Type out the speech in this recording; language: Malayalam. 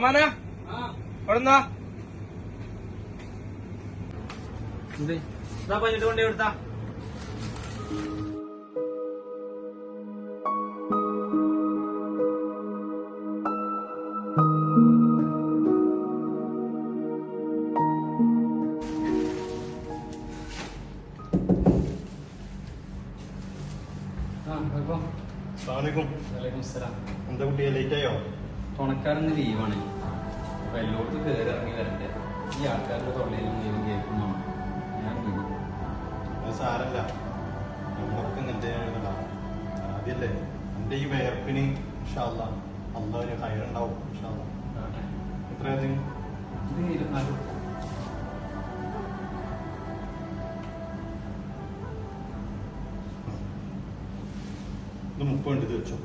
എവിടെന്നാ പഞ്ഞിട്ട് കൊണ്ടേ എടുത്താ എന്താ കുട്ടിയെ ലേറ്റ് ആയോ? തുണക്കാരന് ലീവാണ്. അപ്പൊ എല്ലായിടത്തും കയറി ഇറങ്ങി വരണ്ടേ. ഈ ആൾക്കാരുടെ തൊള്ളയിലും ലീവ് കേൾക്കുന്നു. ഞാൻ അത് സാരല്ല, നമ്മളൊക്കെ ഇങ്ങനത്തെ ആദ്യല്ലേ എന്റെ ഈ വേർപ്പിന് അല്ല ഒരു ഹയറുണ്ടാവും. എത്രയാ? 24. ഇത് 30 വെച്ചോ.